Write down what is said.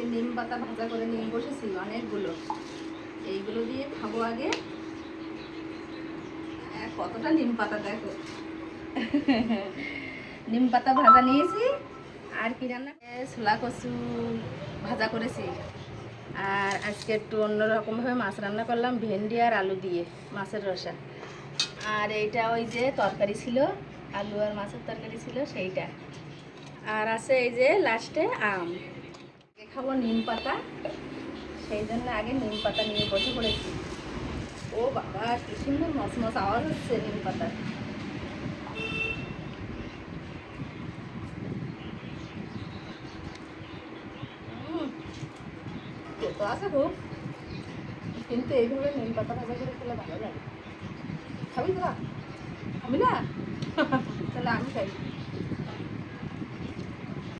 আজকে নিম পাতা ভাজা করে নিয়ে বসেছি অনেকগুলো। এইগুলো দিয়ে খাবো আগে। কতটা নিম পাতা দেখো। নিম পাতা ভাজা নিয়েছি। আর কি রান্না, ছোলা কচু ভাজা করেছি। আর আজকে একটু অন্যরকমভাবে মাছ রান্না করলাম, ভেন্ডি আর আলু দিয়ে মাছের রসা। আর এইটা ওই যে তরকারি ছিল, আলু আর মাছের তরকারি ছিল সেইটা। আর আছে এই যে লাস্টে আম। খাবো নিম পাতা, সেই জন্য আগে নিম পাতা নিয়ে বসে পড়েছি। ও বাবা, কি সুন্দর মচমচ আওয়াজ হচ্ছে নিম পাতা। তো আছে খুব, কিন্তু এইভাবে নিম পাতা ভাজা করে খেলে ভালো লাগে। খাবি তোরা? খাবি না? তাহলে আমি খাই।